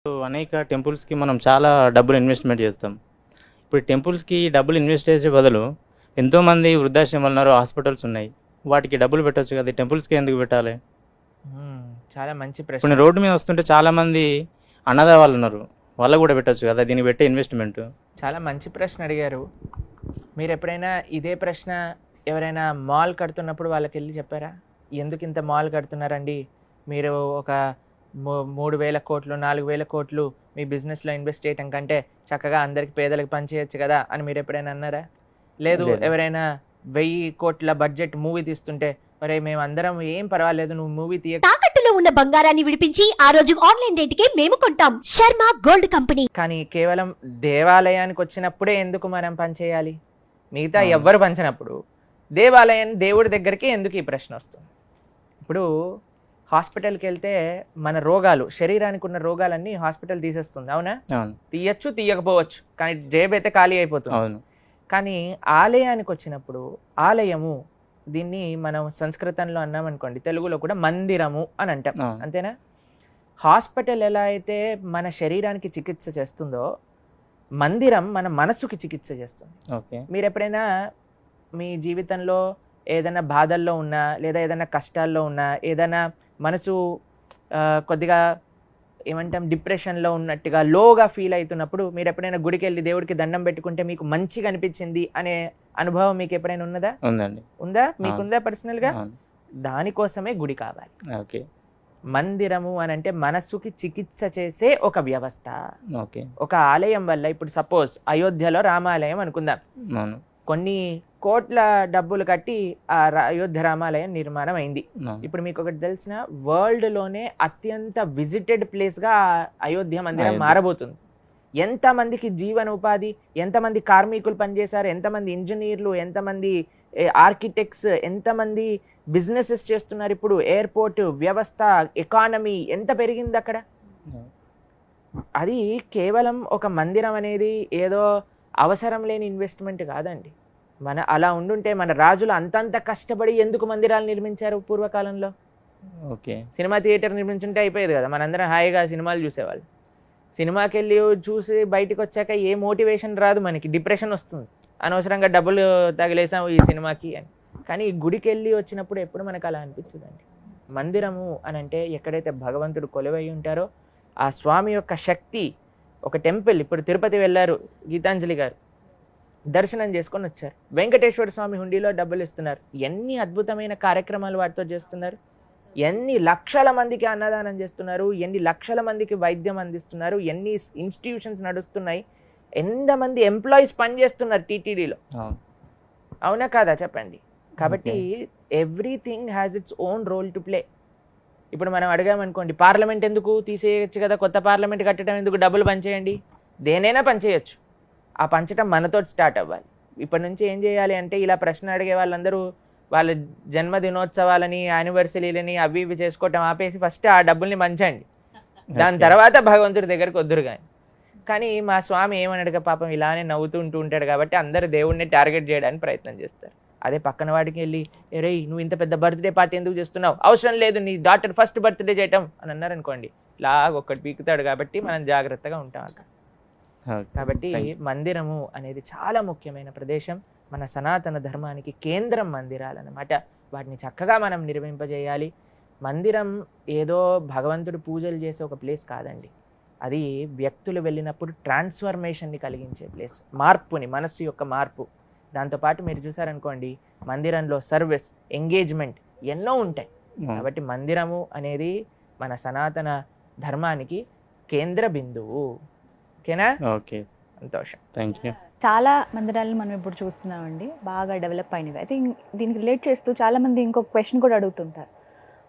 అనేక టెంపుల్స్‌కి మనం చాలా డబ్బులు ఇన్వెస్ట్‌మెంట్ చేస్తాం. ఇప్పుడు టెంపుల్స్‌కి డబ్బులు ఇన్వెస్ట్ చేసే బదులు ఎంతోమంది వృద్ధాశ్రమాలున్నారు, హాస్పిటల్స్ ఉన్నాయి. వాటికి డబ్బులు పెట్టొచ్చు కదా! టెంపుల్స్‌కే ఎందుకు పెట్టాలి? హ్మ్. చాలా మంచి ఇప్పుడు ప్రశ్న. నేను రోడ్డు మీద వస్తుంటే చాలామంది అనాథ వాళ్ళున్నారు. వాళ్ళకి కూడా పెట్టొచ్చు కదా! దీనికి పెట్టే ఇన్వెస్ట్‌మెంట్. చాలా మంచి ప్రశ్న అడిగారు. మీరెప్పుడైనా ఇదే ప్రశ్న ఎవరైనా మాల్ కడుతున్నప్పుడు వాళ్ళకెళ్ళి చెప్పారా? ఎందుకింత మాల్ కడుతున్నారండి? మీరు ఒక 3,000,00,00,000, 4,000,00,00,000 మీ బిజినెస్‌లో ఇన్వెస్ట్ చేయటం కంటే చక్కగా అందరికి పేదలకు పంచేయొచ్చు కదా! అని మీరెప్పుడైనా అన్నారా? లేదు లేదు. ఎవరైనా 1,000,00,00,000 బడ్జెట్ మూవీ తీస్తుంటే, "ఒరేయ్! మేమందరం ఏం పర్వాలేదు నువ్వు మూవీ తాకట్టులో ఉన్న బంగారాన్ని విడిపించి ఆ రోజు ఆన్లైన్ రేటుకే మేము కొంటాం. Sharma gold company. కానీ కేవలం దేవాలయానికి వచ్చినప్పుడే ఎందుకు మనం పనిచేయాలి? మిగతా అవును. ఎవ్వరు పంచినప్పుడు దేవాలయం దేవుడి దగ్గరికి ఎందుకు ఈ ప్రశ్న వస్తుంది? ఇప్పుడు హాస్పిటల్కి వెళ్తే మన రోగాలు, శరీరానికి ఉన్న రోగాలన్నీ హాస్పిటల్ తీసేస్తుంది, అవునా? అవును. తీయచ్చు, తీయకపోవచ్చు, కానీ జేబు అయితే ఖాళీ అయిపోతుంది. అవును. కానీ ఆలయానికి వచ్చినప్పుడు ఆలయము, దీన్ని మనం సంస్కృతంలో అన్నామనుకోండి, తెలుగులో కూడా మందిరము అని అంటాం, అవును. అంతేనా? హాస్పిటల్ ఎలా అయితే మన శరీరానికి చికిత్స చేస్తుందో, మందిరం మన మనసుకి చికిత్స చేస్తుంది. ఓకే. మీరు ఎప్పుడైనా మీ జీవితంలో ఏదైనా బాధల్లో ఉన్నా, లేదా ఏదైనా కష్టాల్లో ఉన్నా, ఏదైనా మనసు కొద్దిగా ఏమంటాం డిప్రెషన్లో ఉన్నట్టుగా లోగా ఫీల్ అవుతున్నప్పుడు మీరు ఎప్పుడైనా గుడికి వెళ్ళి దేవుడికి దండం పెట్టుకుంటే మీకు మంచిగా అనిపించింది అనే అనుభవం మీకు ఎప్పుడైనా ఉన్నదా? ఉందండి. ఉందా? మీకుందా పర్సనల్గా? అవును. దానికోసమే గుడి కావాలి. ఓకే. మందిరము అని అంటే మనసుకి చికిత్స చేసే ఒక వ్యవస్థ. ఓకే. ఒక ఆలయం వల్ల, ఇప్పుడు సపోజ్ అయోధ్యలో రామాలయం అనుకుందాం, అవును. కొన్ని కోట్ల డబ్బులు కట్టి ఆ అయోధ్య రామాలయం నిర్మాణం అయింది. అవును. ఇప్పుడు మీకు ఒకటి తెలిసిన, వరల్డ్లోనే అత్యంత విజిటెడ్ ప్లేస్గా అయోధ్య మందిరం అయోధ్య. మారబోతుంది. ఎంతమందికి జీవన ఉపాధి, ఎంతమంది కార్మికులు పనిచేశారు, ఎంతమంది ఇంజనీర్లు, ఎంతమంది ఆర్కిటెక్ట్స్, ఎంతమంది బిజినెసెస్ చేస్తున్నారు. ఇప్పుడు ఎయిర్పోర్ట్ వ్యవస్థ, ఎకానమీ ఎంత పెరిగింది అక్కడ. అది కేవలం ఒక మందిరం అనేది ఏదో అవసరం లేని ఇన్వెస్ట్మెంట్ కాదండి. మన అలా ఉండుంటే మన రాజులు అంతంత కష్టపడి ఎందుకు మందిరాలు నిర్మించారు పూర్వకాలంలో? ఓకే. సినిమా థియేటర్ నిర్మించుంటే అయిపోయేది కదా, మనందరం హాయిగా సినిమాలు చూసేవాళ్ళు. సినిమాకి వెళ్ళి చూసి బయటకు వచ్చాక ఏ మోటివేషన్ రాదు, మనకి డిప్రెషన్ వస్తుంది, అనవసరంగా డబ్బులు తగిలేసాం ఈ సినిమాకి అని. కానీ ఈ గుడికి వెళ్ళి వచ్చినప్పుడు ఎప్పుడు మనకు అలా అనిపించదండి. మందిరము అని అంటే ఎక్కడైతే భగవంతుడు కొలువై ఉంటారో ఆ స్వామి యొక్క శక్తి. ఒక టెంపుల్, ఇప్పుడు తిరుపతి వెళ్ళారు గీతాంజలి గారు, దర్శనం చేసుకొని వచ్చారు, వెంకటేశ్వర స్వామి హుండీలో డబ్బులు ఇస్తున్నారు. ఎన్ని అద్భుతమైన కార్యక్రమాలు వాటితో చేస్తున్నారు, ఎన్ని లక్షల మందికి అన్నదానం చేస్తున్నారు, ఎన్ని లక్షల మందికి వైద్యం అందిస్తున్నారు, ఎన్ని ఇన్స్టిట్యూషన్స్ నడుస్తున్నాయి, ఎంతమంది ఎంప్లాయీస్ పనిచేస్తున్నారు టీటీడీలో, అవునా కాదా చెప్పండి? కాబట్టి everything has its own role to play. ఇప్పుడు మనం అడిగామనుకోండి, పార్లమెంట్ ఎందుకు తీసేయచ్చు కదా, కొత్త పార్లమెంట్ కట్టడం ఎందుకు, డబ్బులు పంచేయండి, దేనైనా పంచేయచ్చు. ఆ పంచడం మనతో స్టార్ట్ అవ్వాలి. ఇప్పటి నుంచి ఏం చేయాలి అంటే, ఇలా ప్రశ్న అడిగే వాళ్ళందరూ వాళ్ళ జన్మదినోత్సవాలని, యానివర్సరీలని అవి ఇవి చేసుకోవటం ఆపేసి ఫస్ట్ ఆ డబ్బుల్ని పంచండి, దాని తర్వాత భగవంతుడి దగ్గరికి వద్దురు. కానీ మా స్వామి ఏమన్నాడుగా పాపం, ఇలానే నవ్వుతూ ఉంటాడు కాబట్టి అందరు దేవుడిని టార్గెట్ చేయడానికి ప్రయత్నం చేస్తారు. అదే పక్కన వాడికి వెళ్ళి, రే నువ్వు ఇంత పెద్ద బర్త్డే పార్టీ ఎందుకు చేస్తున్నావు, అవసరం లేదు, నీ డాటర్ ఫస్ట్ బర్త్డే చేయటం అని అన్నారనుకోండి, లాగా ఒక్కటి పీకుతాడు. కాబట్టి మనం జాగ్రత్తగా ఉంటాం అక్కడ. కాబట్టి మందిరము అనేది చాలా ముఖ్యమైన ప్రదేశం. మన సనాతన ధర్మానికి కేంద్రం మందిరాలు అన్నమాట. వాటిని చక్కగా మనం నిర్మింపజేయాలి. మందిరం ఏదో భగవంతుడు పూజలు చేసే ఒక ప్లేస్ కాదండి. అది వ్యక్తులు వెళ్ళినప్పుడు ట్రాన్స్ఫర్మేషన్ని కలిగించే ప్లేస్, మార్పుని, మనస్సు యొక్క మార్పు. దాంతోపాటు మీరు చూసారనుకోండి, మందిరంలో సర్వీస్, ఎంగేజ్మెంట్ ఎన్నో ఉంటాయి. కాబట్టి మందిరము అనేది మన సనాతన ధర్మానికి కేంద్ర బిందువు. ఓకేనా? ఓకే. సంతోషం. Thank you. చాలా మందిరాలను మనం ఇప్పుడు చూస్తున్నామండి, బాగా డెవలప్ అయినవి. అయితే దీనికి రిలేట్ చేస్తూ చాలామంది ఇంకొక క్వశ్చన్ కూడా అడుగుతుంటారు,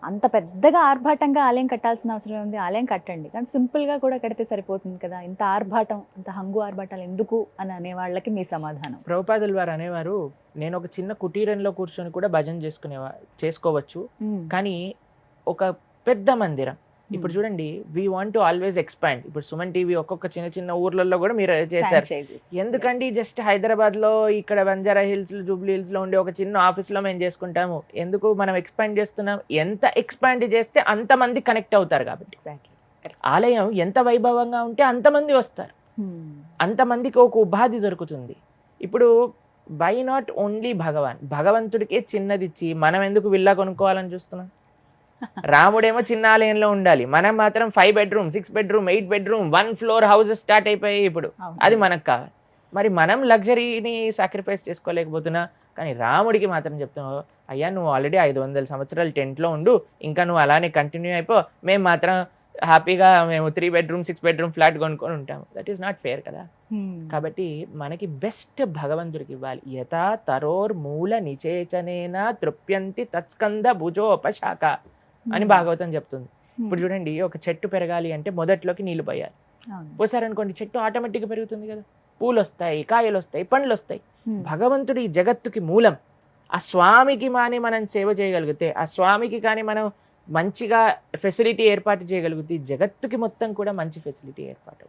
అంత పెద్దగా ఆర్భాటంగా ఆలయం కట్టాల్సిన అవసరం ఉంది, ఆలయం కట్టండి కానీ సింపుల్గా కూడా కడితే సరిపోతుంది కదా, ఇంత ఆర్భాటం, అంత హంగు ఆర్భాటాలు ఎందుకు అని అనే వాళ్ళకి మీ సమాధానం? ప్రభుపాదుల వారు అనేవారు, నేను ఒక చిన్న కుటీరంలో కూర్చొని కూడా భజన చేసుకోవచ్చు, కానీ ఒక పెద్ద మందిరం, ఇప్పుడు చూడండి, we want to always expand. ఇప్పుడు సుమన్ టీవీ ఒక్కొక్క చిన్న చిన్న ఊర్లలో కూడా మీరు చేశారు. ఎందుకండి జస్ట్ హైదరాబాద్ లో, ఇక్కడ బంజారా హిల్స్, జూబ్లీ హిల్స్ లో ఉండే ఒక చిన్న ఆఫీస్ లో మేము చేసుకుంటాము, ఎందుకు మనం ఎక్స్పాండ్ చేస్తున్నాం? ఎంత ఎక్స్పాండ్ చేస్తే అంత మంది కనెక్ట్ అవుతారు కాబట్టి. ఆలయం ఎంత వైభవంగా ఉంటే అంతమంది వస్తారు, అంతమందికి ఒక ఉపాధి దొరుకుతుంది. ఇప్పుడు వై నాట్ ఓన్లీ భగవంతుడికే చిన్నది ఇచ్చి మనం ఎందుకు విల్లా కొనుక్కోవాలని చూస్తున్నాం? రాముడేమో చిన్న ఆలయంలో ఉండాలి, మనం మాత్రం 5 bedroom 6 bedroom 8 bedroom 1 floor houses start అయిపోయాయి ఇప్పుడు. అది మనకు కావాలి. మరి మనం లగ్జరీని సాక్రిఫైస్ చేసుకోలేకపోతున్నా, కానీ రాముడికి మాత్రం చెప్తున్నావు, అయ్యా నువ్వు ఆల్రెడీ 500 సంవత్సరాలు టెంట్లో ఉండు, ఇంకా నువ్వు అలానే కంటిన్యూ అయిపో, మేము మాత్రం హ్యాపీగా మేము 3 bedroom 6 bedroom ఫ్లాట్ కొనుక్కొని ఉంటాము. దట్ ఈస్ నాట్ ఫేర్ కదా. కాబట్టి మనకి బెస్ట్ భగవంతుడికి ఇవ్వాలి. యథా తరోర్ మూల నిచేచనేన తృప్యంతి తత్స్కంద భుజోపశాఖ అని భాగవతం చెప్తుంది. ఇప్పుడు చూడండి, ఒక చెట్టు పెరగాలి అంటే మొదట్లోకి నీళ్లు పోయాలి. పోసారనుకోండి చెట్టు ఆటోమేటిక్గా పెరుగుతుంది కదా, పూలు వస్తాయి, కాయలు వస్తాయి, పండ్లు వస్తాయి. భగవంతుడు ఈ జగత్తుకి మూలం. ఆ స్వామికి మాని మనం సేవ చేయగలిగితే, ఆ స్వామికి కానీ మనం మంచిగా ఫెసిలిటీ ఏర్పాటు చేయగలిగితే, జగత్తుకి మొత్తం కూడా మంచి ఫెసిలిటీ ఏర్పాటు.